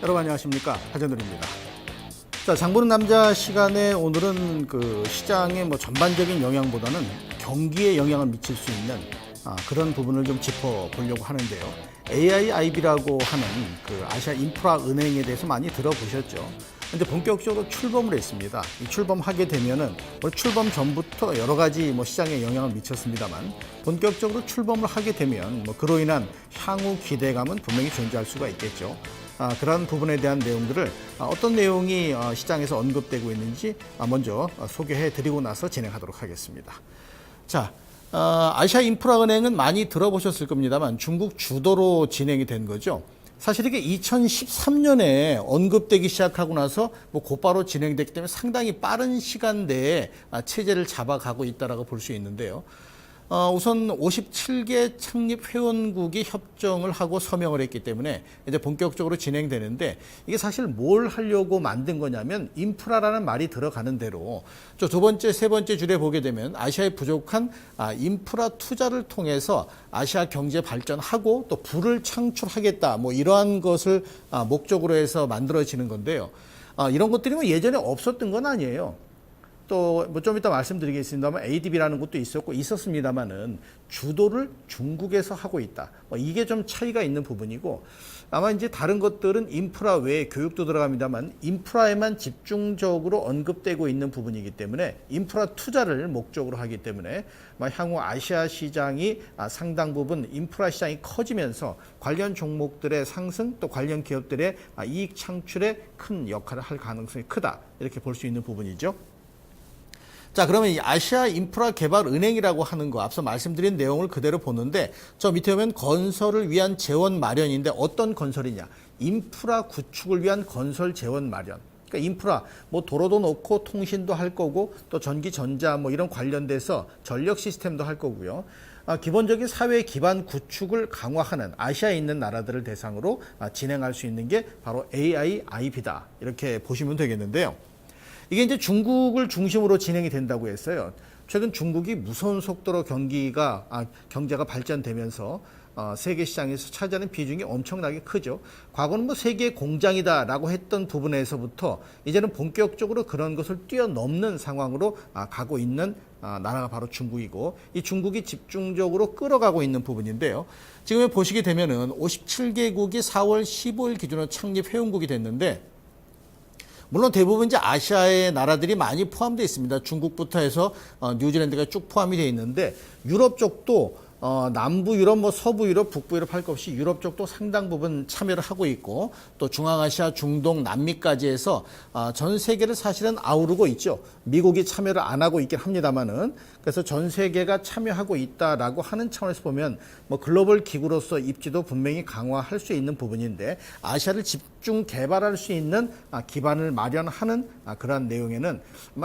여러분 안녕하십니까, 하재헌입니다. 자, 장보는 남자 시간에 오늘은 그 시장의 전반적인 영향보다는 경기에 영향을 미칠 수 있는 그런 부분을 좀 짚어보려고 하는데요. AIIB라고 하는 그 아시아 인프라 은행에 대해서 많이 들어보셨죠? 근데 본격적으로 출범을 했습니다. 이 출범하게 되면은 출범 전부터 여러 가지 시장에 영향을 미쳤습니다만 본격적으로 출범을 하게 되면 그로 인한 향후 기대감은 분명히 존재할 수가 있겠죠. 그런 부분에 대한 내용들을 어떤 내용이 시장에서 언급되고 있는지 먼저 소개해 드리고 나서 진행하도록 하겠습니다. 자, 아시아 인프라은행은 많이 들어보셨을 겁니다만 중국 주도로 진행이 된 거죠. 사실 이게 2013년에 언급되기 시작하고 나서 곧바로 진행됐기 때문에 상당히 빠른 시간 내에 체제를 잡아가고 있다라고 볼 수 있는데요. 우선 57개 창립 회원국이 협정을 하고 서명을 했기 때문에 이제 본격적으로 진행되는데, 이게 사실 뭘 하려고 만든 거냐면 인프라라는 말이 들어가는 대로 두 번째, 세 번째 줄에 보게 되면 아시아에 부족한 인프라 투자를 통해서 아시아 경제 발전하고 또 부를 창출하겠다, 이러한 것을 목적으로 해서 만들어지는 건데요. 이런 것들이 예전에 없었던 건 아니에요. 또 좀 이따 말씀드리겠습니다만 ADB라는 것도 있었습니다만은 주도를 중국에서 하고 있다. 이게 좀 차이가 있는 부분이고, 아마 이제 다른 것들은 인프라 외에 교육도 들어갑니다만 인프라에만 집중적으로 언급되고 있는 부분이기 때문에 인프라 투자를 목적으로 하기 때문에 향후 아시아 시장이 상당 부분 인프라 시장이 커지면서 관련 종목들의 상승, 또 관련 기업들의 이익 창출에 큰 역할을 할 가능성이 크다, 이렇게 볼 수 있는 부분이죠. 자, 그러면 이 아시아 인프라 개발 은행이라고 하는 거 앞서 말씀드린 내용을 그대로 보는데, 저 밑에 보면 건설을 위한 재원 마련인데 어떤 건설이냐? 인프라 구축을 위한 건설 재원 마련. 그러니까 인프라, 도로도 놓고 통신도 할 거고 또 전기, 전자 이런 관련돼서 전력 시스템도 할 거고요. 기본적인 사회 기반 구축을 강화하는 아시아에 있는 나라들을 대상으로 진행할 수 있는 게 바로 AIIB다, 이렇게 보시면 되겠는데요. 이게 이제 중국을 중심으로 진행이 된다고 했어요. 최근 중국이 무서운 속도로 경제가 발전되면서 세계 시장에서 차지하는 비중이 엄청나게 크죠. 과거는 세계의 공장이다라고 했던 부분에서부터 이제는 본격적으로 그런 것을 뛰어넘는 상황으로 가고 있는 나라가 바로 중국이고, 이 중국이 집중적으로 끌어가고 있는 부분인데요. 지금 보시게 되면은 57개국이 4월 15일 기준으로 창립 회원국이 됐는데, 물론 대부분 이제 아시아의 나라들이 많이 포함되어 있습니다. 중국부터 해서 뉴질랜드가 쭉 포함이 되어 있는데, 유럽 쪽도 남부 유럽, 서부 유럽, 북부 유럽 할 것 없이 유럽 쪽도 상당 부분 참여를 하고 있고, 또 중앙아시아, 중동, 남미까지 해서 전 세계를 사실은 아우르고 있죠. 미국이 참여를 안 하고 있긴 합니다만은, 그래서 전 세계가 참여하고 있다라고 하는 차원에서 보면 글로벌 기구로서 입지도 분명히 강화할 수 있는 부분인데, 아시아를 집중 개발할 수 있는 기반을 마련하는 그러한 내용에는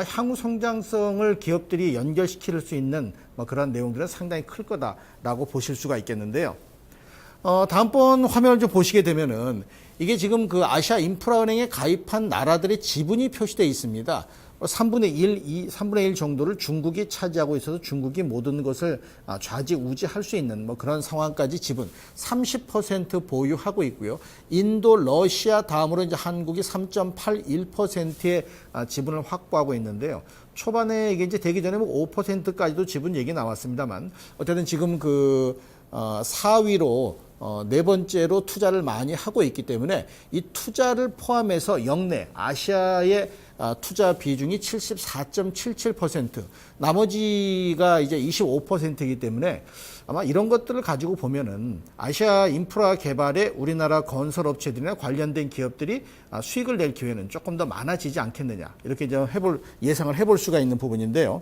향후 성장성을 기업들이 연결시킬 수 있는 그런 내용들은 상당히 클 거다라고 보실 수가 있겠는데요. 다음번 화면을 좀 보시게 되면은 이게 지금 그 아시아 인프라은행에 가입한 나라들의 지분이 표시되어 있습니다. 3분의 1 정도를 중국이 차지하고 있어서 중국이 모든 것을 좌지우지할 수 있는 그런 상황까지 지분 30% 보유하고 있고요. 인도, 러시아 다음으로 이제 한국이 3.81%의 지분을 확보하고 있는데요. 초반에 이게 이제 되기 전에 5%까지도 지분 얘기 나왔습니다만, 어쨌든 지금 4위로 네 번째로 투자를 많이 하고 있기 때문에 이 투자를 포함해서 역내 아시아의 투자 비중이 74.77%, 나머지가 이제 25%이기 때문에 아마 이런 것들을 가지고 보면은 아시아 인프라 개발에 우리나라 건설업체들이나 관련된 기업들이 수익을 낼 기회는 조금 더 많아지지 않겠느냐, 이렇게 이제 예상을 해볼 수가 있는 부분인데요.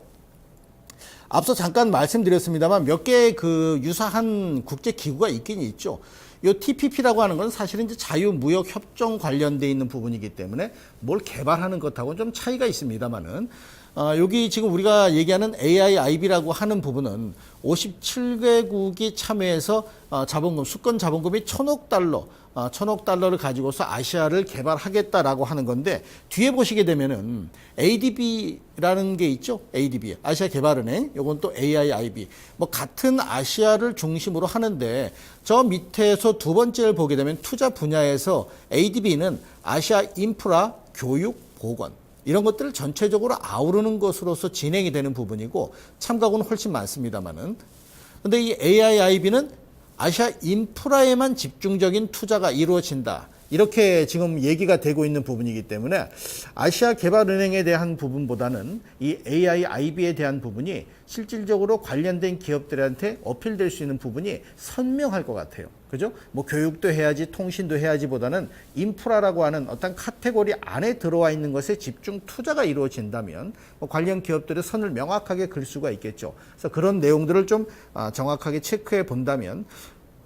앞서 잠깐 말씀드렸습니다만 몇 개의 유사한 국제 기구가 있긴 있죠. 이 TPP라고 하는 건 사실은 이제 자유무역협정 관련돼 있는 부분이기 때문에 뭘 개발하는 것하고는 좀 차이가 있습니다만은, 여기 지금 우리가 얘기하는 AIIB라고 하는 부분은 57개국이 참여해서 자본금, 수권 자본금이 1,000억 달러, 1,000억 달러를 가지고서 아시아를 개발하겠다라고 하는 건데, 뒤에 보시게 되면은 ADB라는 게 있죠. ADB, 아시아 개발은행. 요건 또 AIIB. 뭐 같은 아시아를 중심으로 하는데, 저 밑에서 두 번째를 보게 되면 투자 분야에서 ADB는 아시아 인프라, 교육, 보건, 이런 것들을 전체적으로 아우르는 것으로서 진행이 되는 부분이고, 참가국은 훨씬 많습니다만은. 근데 이 AIIB는 아시아 인프라에만 집중적인 투자가 이루어진다, 이렇게 지금 얘기가 되고 있는 부분이기 때문에 아시아 개발은행에 대한 부분보다는 이 AIIB에 대한 부분이 실질적으로 관련된 기업들한테 어필될 수 있는 부분이 선명할 것 같아요. 그죠? 뭐 교육도 해야지, 통신도 해야지 보다는 인프라라고 하는 어떤 카테고리 안에 들어와 있는 것에 집중 투자가 이루어진다면 뭐 관련 기업들의 선을 명확하게 그릴 수가 있겠죠. 그래서 그런 내용들을 좀 정확하게 체크해 본다면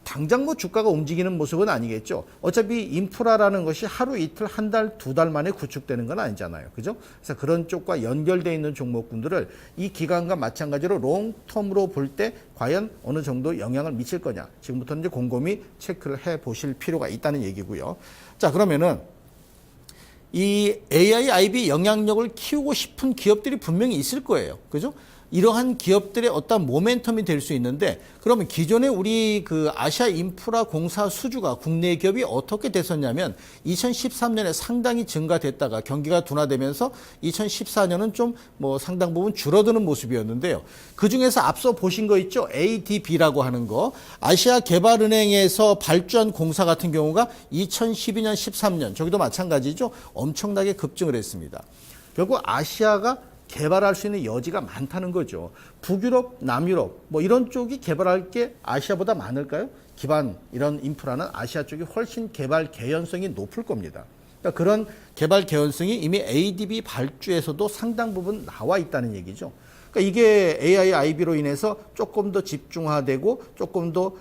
당장 뭐 주가가 움직이는 모습은 아니겠죠. 어차피 인프라라는 것이 하루 이틀, 한 달, 두 달 만에 구축되는 건 아니잖아요. 그죠? 그래서 그런 쪽과 연결되어 있는 종목군들을 이 기간과 마찬가지로 롱텀으로 볼 때 과연 어느 정도 영향을 미칠 거냐. 지금부터 이제 곰곰이 체크를 해 보실 필요가 있다는 얘기고요. 자, 그러면은 이 AIIB 영향력을 키우고 싶은 기업들이 분명히 있을 거예요. 그죠? 이러한 기업들의 어떤 모멘텀이 될 수 있는데, 그러면 기존에 우리 그 아시아 인프라 공사 수주가 국내 기업이 어떻게 됐었냐면 2013년에 상당히 증가됐다가 경기가 둔화되면서 2014년은 좀 뭐 상당 부분 줄어드는 모습이었는데요. 그 중에서 앞서 보신 거 있죠? ADB라고 하는 거. 아시아 개발은행에서 발주한 공사 같은 경우가 2012년, 13년 저기도 마찬가지죠. 엄청나게 급증을 했습니다. 결국 아시아가 개발할 수 있는 여지가 많다는 거죠. 북유럽, 남유럽 뭐 이런 쪽이 개발할 게 아시아보다 많을까요? 기반 이런 인프라는 아시아 쪽이 훨씬 개발 개연성이 높을 겁니다. 그러니까 그런 개발 개연성이 이미 ADB 발주에서도 상당 부분 나와 있다는 얘기죠. 그러니까 이게 AIIB로 인해서 조금 더 집중화되고 조금 더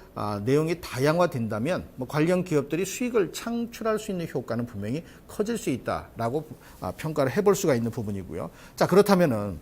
내용이 다양화된다면 뭐 관련 기업들이 수익을 창출할 수 있는 효과는 분명히 커질 수 있다라고 평가를 해볼 수가 있는 부분이고요. 자, 그렇다면은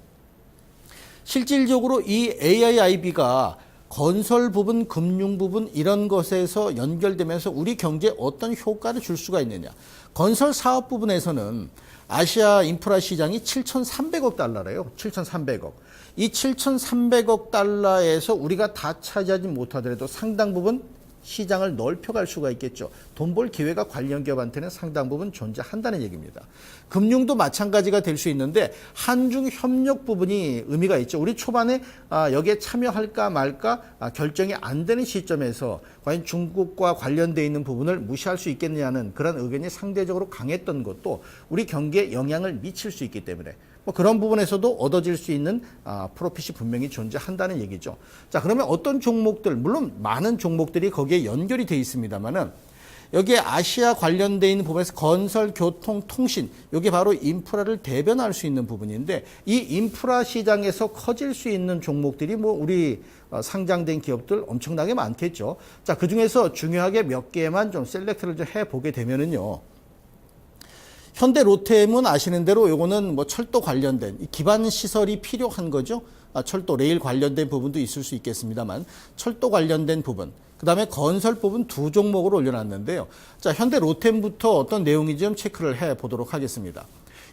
실질적으로 이 AIIB가 건설 부분, 금융 부분 이런 것에서 연결되면서 우리 경제에 어떤 효과를 줄 수가 있느냐. 건설 사업 부분에서는 아시아 인프라 시장이 7,300억 달러래요. 7,300억. 이 7,300억 달러에서 우리가 다 차지하지 못하더라도 상당 부분 시장을 넓혀갈 수가 있겠죠. 돈 벌 기회가 관련 기업한테는 상당 부분 존재한다는 얘기입니다. 금융도 마찬가지가 될 수 있는데 한중 협력 부분이 의미가 있죠. 우리 초반에 여기에 참여할까 말까 결정이 안 되는 시점에서 과연 중국과 관련되어 있는 부분을 무시할 수 있겠느냐는 그런 의견이 상대적으로 강했던 것도 우리 경기에 영향을 미칠 수 있기 때문에 뭐 그런 부분에서도 얻어질 수 있는 프로핏이 분명히 존재한다는 얘기죠. 자, 그러면 어떤 종목들, 물론 많은 종목들이 거기에 연결이 돼 있습니다만은 여기에 아시아 관련되어 있는 부분에서 건설, 교통, 통신, 이게 바로 인프라를 대변할 수 있는 부분인데 이 인프라 시장에서 커질 수 있는 종목들이 뭐 우리 상장된 기업들 엄청나게 많겠죠. 자, 그 중에서 중요하게 몇 개만 좀 셀렉트를 좀 해보게 되면은요. 현대 로템은 아시는 대로 요거는 뭐 철도 관련된 기반 시설이 필요한 거죠. 철도 레일 관련된 부분도 있을 수 있겠습니다만 철도 관련된 부분, 그다음에 건설 부분 두 종목을 올려놨는데요. 자, 현대 로템부터 어떤 내용인지 좀 체크를 해 보도록 하겠습니다.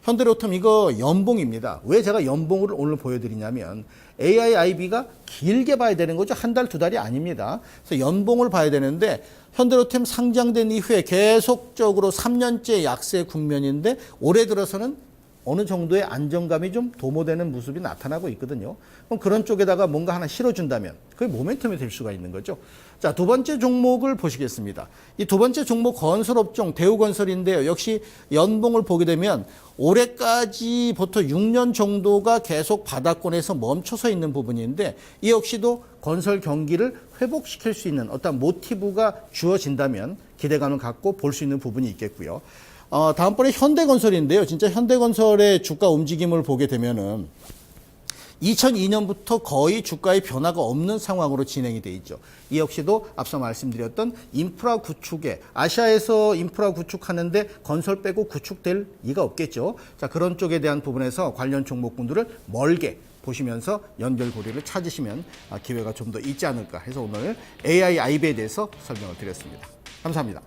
현대로템 이거 연봉입니다. 왜 제가 연봉을 오늘 보여드리냐면 AIIB가 길게 봐야 되는 거죠. 한 달, 두 달이 아닙니다. 그래서 연봉을 봐야 되는데 현대로템 상장된 이후에 계속적으로 3년째 약세 국면인데 올해 들어서는 어느 정도의 안정감이 좀 도모되는 모습이 나타나고 있거든요. 그럼 그런 쪽에다가 뭔가 하나 실어준다면 그게 모멘텀이 될 수가 있는 거죠. 자, 두 번째 종목을 보시겠습니다. 이 두 번째 종목 건설업종 대우건설인데요. 역시 연봉을 보게 되면 올해까지부터 6년 정도가 계속 바닥권에서 멈춰서 있는 부분인데 이 역시도 건설 경기를 회복시킬 수 있는 어떤 모티브가 주어진다면 기대감을 갖고 볼 수 있는 부분이 있겠고요. 다음번에 현대건설인데요. 진짜 현대건설의 주가 움직임을 보게 되면은 2002년부터 거의 주가의 변화가 없는 상황으로 진행이 돼 있죠. 이 역시도 앞서 말씀드렸던 인프라 구축에 아시아에서 인프라 구축하는데 건설 빼고 구축될 리가 없겠죠. 자, 그런 쪽에 대한 부분에서 관련 종목군들을 멀게 보시면서 연결고리를 찾으시면 기회가 좀 더 있지 않을까 해서 오늘 AI IB에 대해서 설명을 드렸습니다. 감사합니다.